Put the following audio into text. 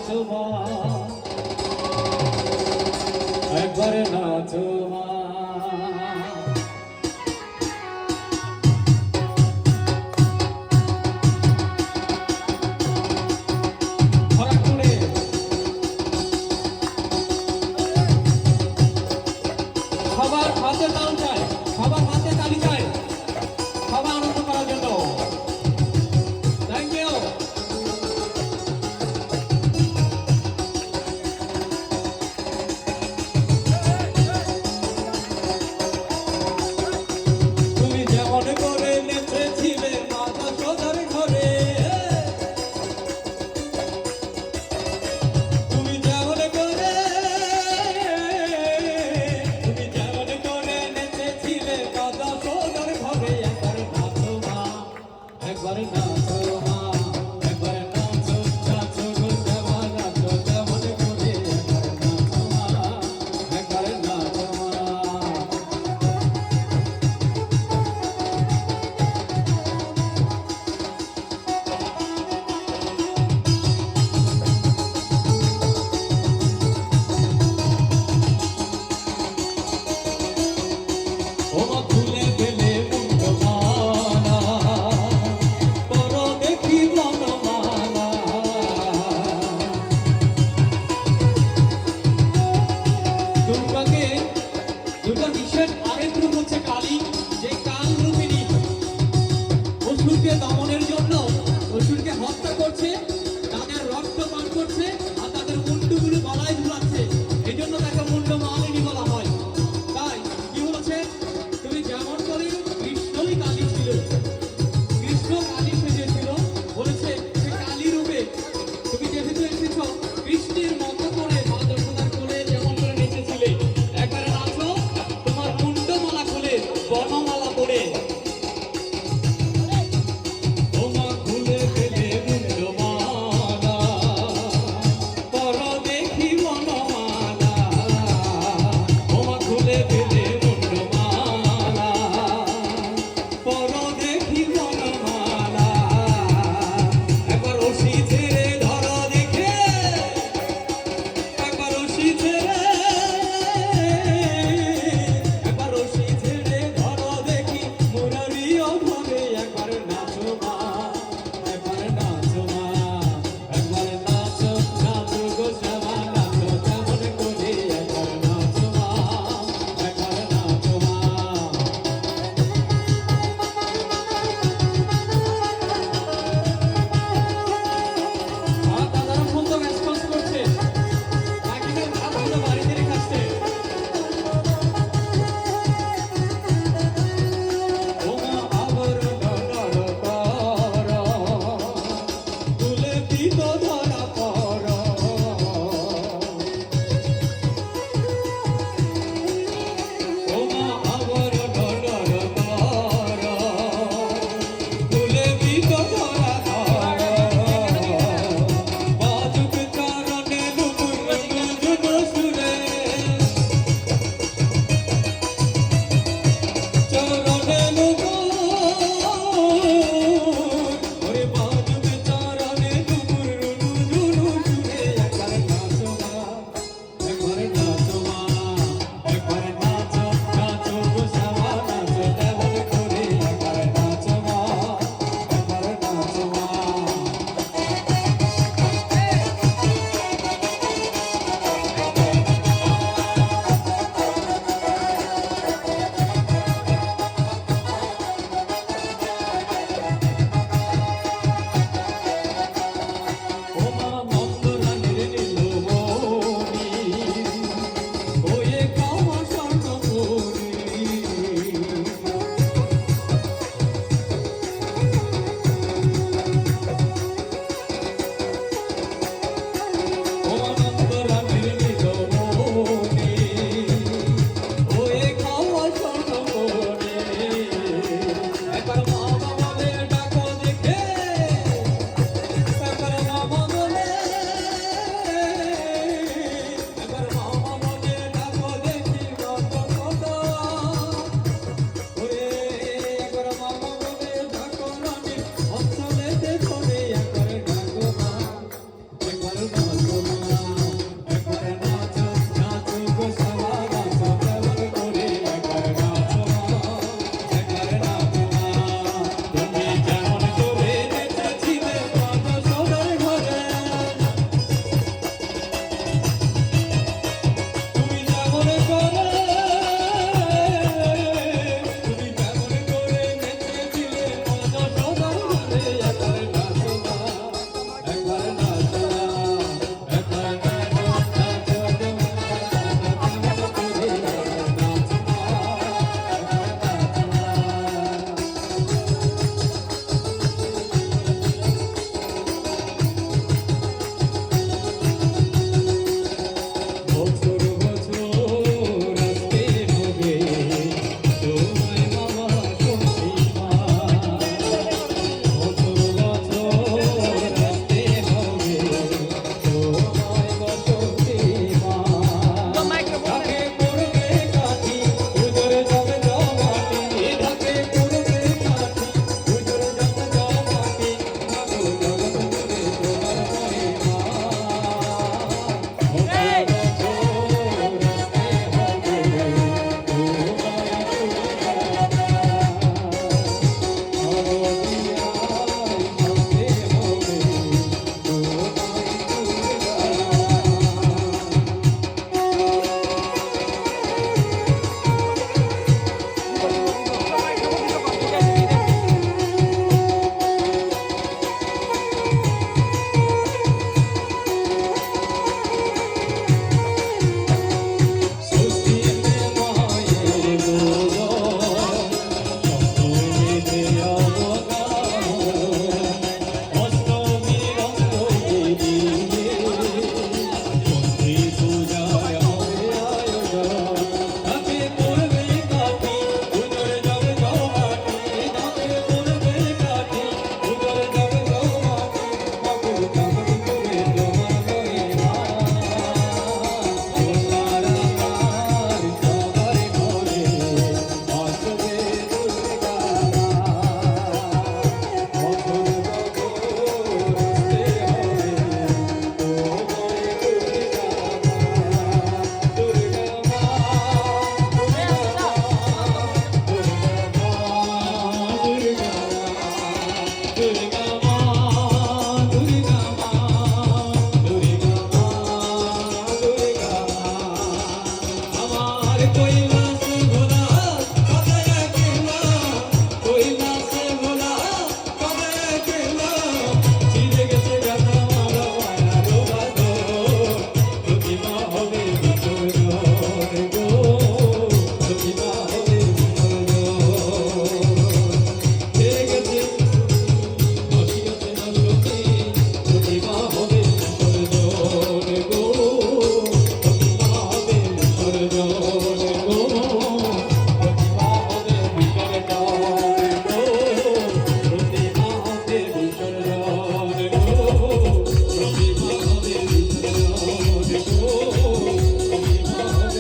নাচো মা, একবার নাচো মা। সবার হাতে তাল চাই, সবার হাতে তালি চাই, সবাই আনন্দ করার জন্য। Thank you. তুমি যেমন করে নেচেছিলে মাতা সদার ঘরে, তুমি যেমন করে মাতা সদার ঘরে, একবার নাচো মা, একবার নাচো মা, একবার নাচো নাচো গো শ্যামা নাচো যেমন করে, একবার নাচো মা, একবার নাচো মা। ওমা খুলে গেলে মুন্ডমালা, পরো দেখি বনমালা। দুর্গা বিশ্বের আরেক রূপ হচ্ছে কালী, যে কাল রূপিণী অসুরকে দমনের জন্য অসুরকে হত্যা করছে, তাদের রক্ত পান করছে আর তাদের মুন্ডগুলো গলায় ঝুলাচ্ছে, এই জন্য তাকে মুন্ডমালিনী বলা হয়। তাই কি বলেছে, তুমি যেমন করে কৃষ্ণই কালী ছিল, কৃষ্ণ কালী সেজেছিল, বলেছে সে কালী রূপে তুমি যেহেতু এসেছো কৃষ্ণের মতো করে মা যশোদার কোলে যেমন করে নেচেছিলে, একবারে নাচো তোমার মুন্ডমালা খুলে বনমালা পড়ে। ওমা খুলে গেলে মুন্ডমালা, পরো দেখি বনমালা। ওমা খুলে গেলে মুন্ডমালা, পরো দেখি বনমালা। একবার রশি ছেড়ে ধরো দেখে, একবার রশি ছেড়ে, একবার রশি ছেড়ে ধরো দেখি মুরারিও ভাবে, একবার নাচো মা, একবার নাচো মা, একবার নাচো নাচো গো শ্যামা নাচো যেমন করে, একবার নাচো মা, একবার নাচো মা। আর দাদারা ফোন তো রেসপন্স করছে, বাকিদের ভাতগুলো বাড়িতে রেখে আসছে। ওমা আবরণ নর কর, তুলে দিত